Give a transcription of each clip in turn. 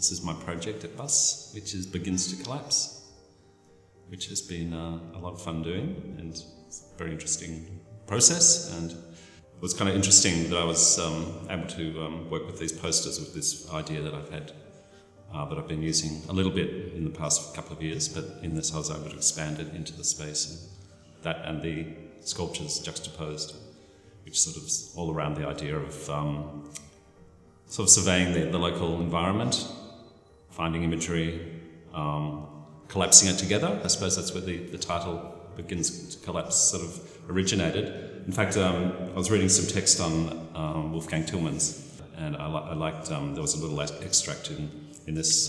This is my project at Bus, which begins to collapse, which has been a lot of fun doing, and it's a very interesting process. And it was kind of interesting that I was able to work with these posters with this idea that I've had, that I've been using a little bit in the past couple of years, but in this I was able to expand it into the space, and that and the sculptures juxtaposed, which sort of is all around the idea of sort of surveying the local environment, finding imagery, collapsing it together. I suppose that's where the title begins to collapse sort of originated. In fact, I was reading some text on Wolfgang Tillmans, and I liked, there was a little extract in this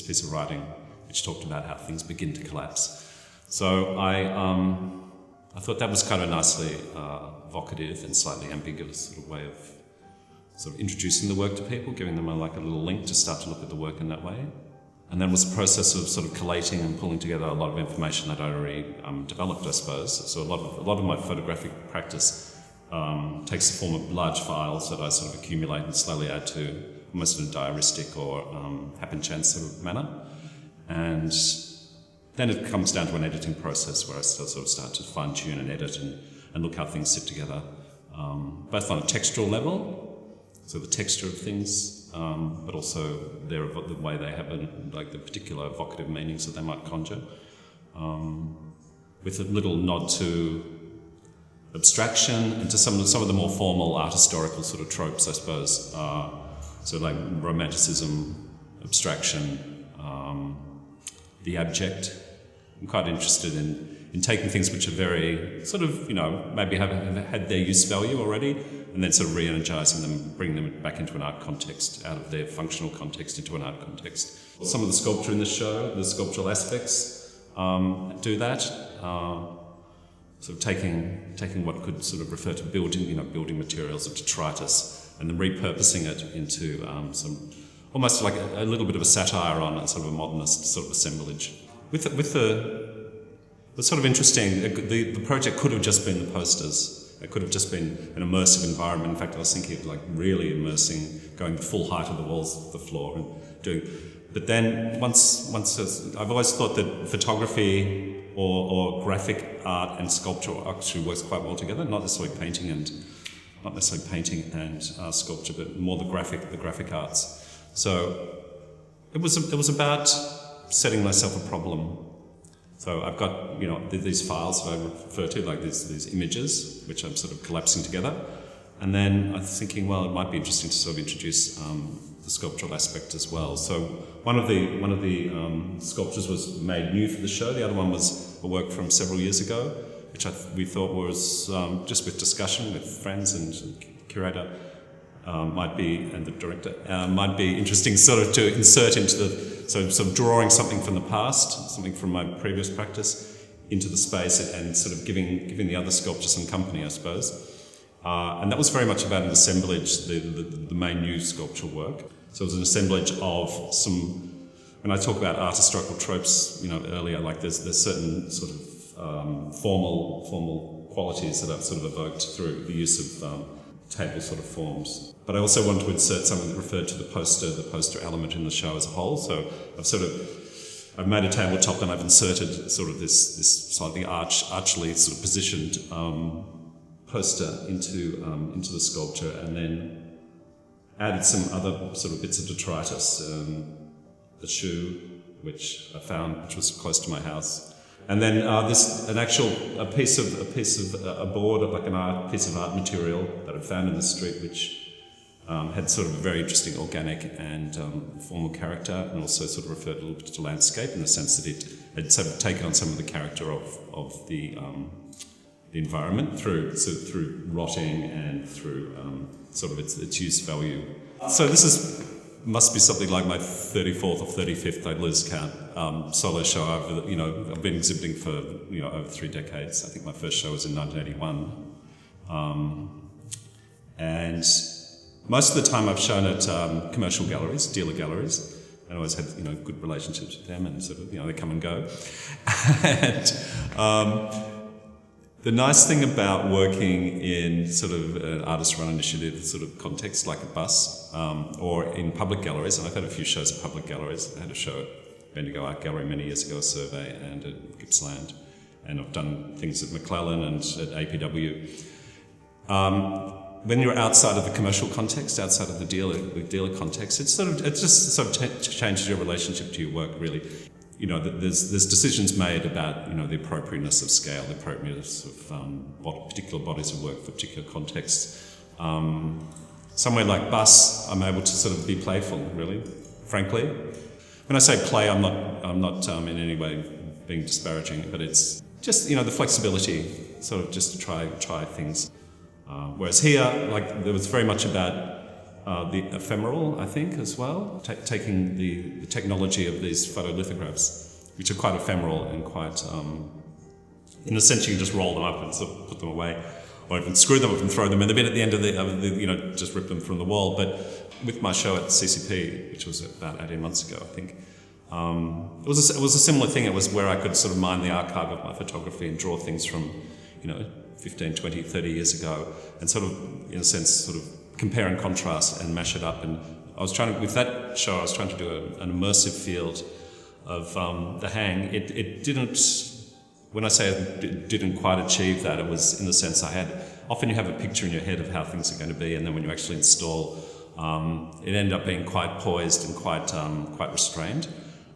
piece of writing which talked about how things begin to collapse. So I thought that was kind of a nicely evocative and slightly ambiguous sort of way of sort of introducing the work to people, giving them a little link to start to look at the work in that way. And then it was a process of sort of collating and pulling together a lot of information that I'd already developed, I suppose. So a lot of my photographic practice takes the form of large files that I sort of accumulate and slowly add to, almost in a diaristic or happenchance sort of manner. And then it comes down to an editing process where I sort of start to fine-tune and edit and look how things sit together, both on a textural level, so the texture of things, but also the way they have the particular evocative meanings that they might conjure, with a little nod to abstraction and to some of the more formal art historical sort of tropes, I suppose. So like romanticism, abstraction, the abject. I'm quite interested in taking things which are very sort of, maybe have had their use value already, and then sort of re-energising them, bringing them back into an art context, out of their functional context into an art context. Some of the sculpture in the show, the sculptural aspects, do that. Sort of taking what could sort of refer to building materials of detritus, and then repurposing it into some almost like a little bit of a satire on a sort of a modernist sort of assemblage. With the sort of interesting, the project could have just been the posters. It could have just been an immersive environment. In fact, I was thinking of really immersing, going the full height of the walls of the floor and doing. But then once I've always thought that photography or graphic art and sculpture actually works quite well together. Not necessarily painting and sculpture, but more the graphic arts. So it was about setting myself a problem. So I've got these files that I refer to, like these images, which I'm sort of collapsing together, and then I was thinking, well, it might be interesting to sort of introduce the sculptural aspect as well. So one of the sculptures was made new for the show. The other one was a work from several years ago, which we thought was just with discussion with friends and curator and the director might be interesting sort of to insert into the. So sort of drawing something from the past, something from my previous practice, into the space and sort of giving the other sculpture some company, I suppose. And that was very much about an assemblage, the main new sculptural work. So it was an assemblage of some, when I talk about art historical tropes, earlier, like there's certain sort of formal qualities that I've sort of evoked through the use of table sort of forms. But I also wanted to insert something that referred to the poster element in the show as a whole. So I've made a tabletop and I've inserted sort of this slightly archly sort of positioned poster into the sculpture, and then added some other sort of bits of detritus, the shoe, which I found, which was close to my house. And then a piece of a board, like a piece of art material that I found in the street, which had sort of a very interesting organic and formal character, and also sort of referred a little bit to landscape in the sense that it had sort of taken on some of the character of the environment through rotting and through sort of its use value. So this must be something like my 34th or 35th, I lose count, solo show. I've been exhibiting for over 3 decades. I think my first show was in 1981, and most of the time I've shown at commercial galleries, dealer galleries, and I always had good relationships with them, and sort of they come and go. And The nice thing about working in sort of an artist-run initiative sort of context like a bus or in public galleries, and I've had a few shows at public galleries. I had a show at Bendigo Art Gallery many years ago, a survey, and at Gippsland. And I've done things at McClellan and at APW. When you're outside of the commercial context, outside of the dealer context, it just sort of changes your relationship to your work, really. You know, there's decisions made about, you know, the appropriateness of scale, the appropriateness of particular bodies of work for particular contexts. Somewhere like bus, I'm able to sort of be playful, really, frankly. When I say play, I'm not in any way being disparaging, but it's just, you know, the flexibility, sort of just to try things. Whereas here, like, there was very much about the ephemeral, I think, as well, taking the technology of these photolithographs, which are quite ephemeral and quite, in a sense, you can just roll them up and sort of put them away, or even screw them up and throw them in the bin at the end of the you know, just rip them from the wall. But with my show at CCP, which was about 18 months ago, I think, it was a similar thing. It was where I could sort of mine the archive of my photography and draw things from, you know, 15, 20, 30 years ago, and sort of, in a sense, sort of compare and contrast and mash it up. And I was trying to, with that show, I was trying to do an immersive field of the hang. It didn't, when I say it didn't quite achieve that, it was in the sense often you have a picture in your head of how things are going to be, and then when you actually install, it ended up being quite poised and quite restrained.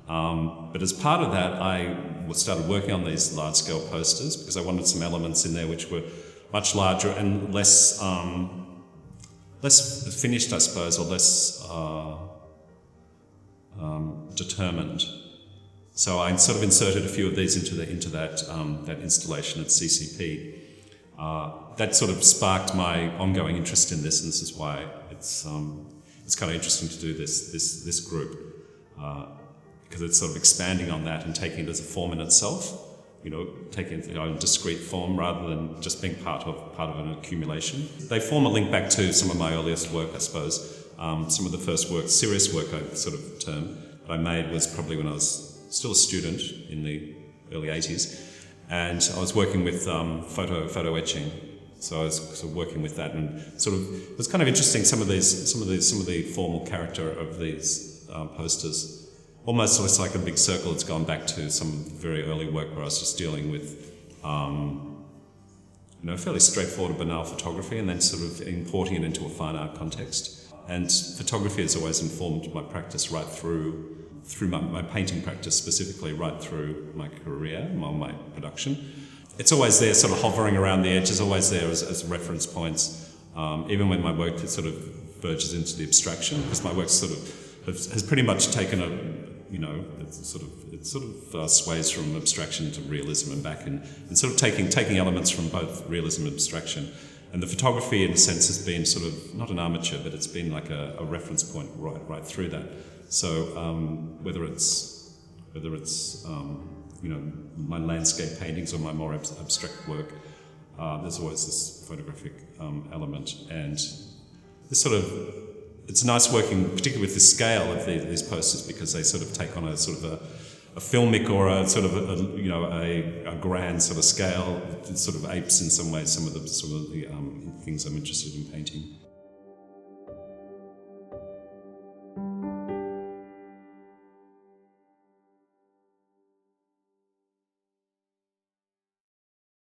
But as part of that, I started working on these large-scale posters because I wanted some elements in there which were much larger and less finished, I suppose, or less determined. So I sort of inserted a few of these into that installation at CCP. That sort of sparked my ongoing interest in this, and this is why it's kind of interesting to do this group. Because it's sort of expanding on that and taking it as a form in itself, you know, taking it in discrete form rather than just being part of an accumulation. They form a link back to some of my earliest work, I suppose. Some of the first work, serious work I sort of term, that I made was probably when I was still a student in the early 80s, and I was working with photo etching. So I was sort of working with that, and sort of it was kind of interesting some of the formal character of these posters. Almost looks like a big circle. It's gone back to some very early work where I was just dealing with, you know, fairly straightforward, banal photography, and then sort of importing it into a fine art context. And photography has always informed my practice right through my painting practice specifically, right through my career, my production. It's always there, sort of hovering around the edge. It's always there as reference points, even when my work sort of verges into the abstraction, because my work sort of has pretty much taken it sort of sways from abstraction to realism and back, and sort of taking elements from both realism and abstraction. And the photography, in a sense, has been sort of not an armature, but it's been like a reference point right through that. So whether it's you know, my landscape paintings or my more abstract work, there's always this photographic element, and this sort of. It's nice working, particularly with the scale of these posters, because they sort of take on a sort of a filmic or a sort of a grand sort of scale. It sort of apes in some ways some of the things I'm interested in painting.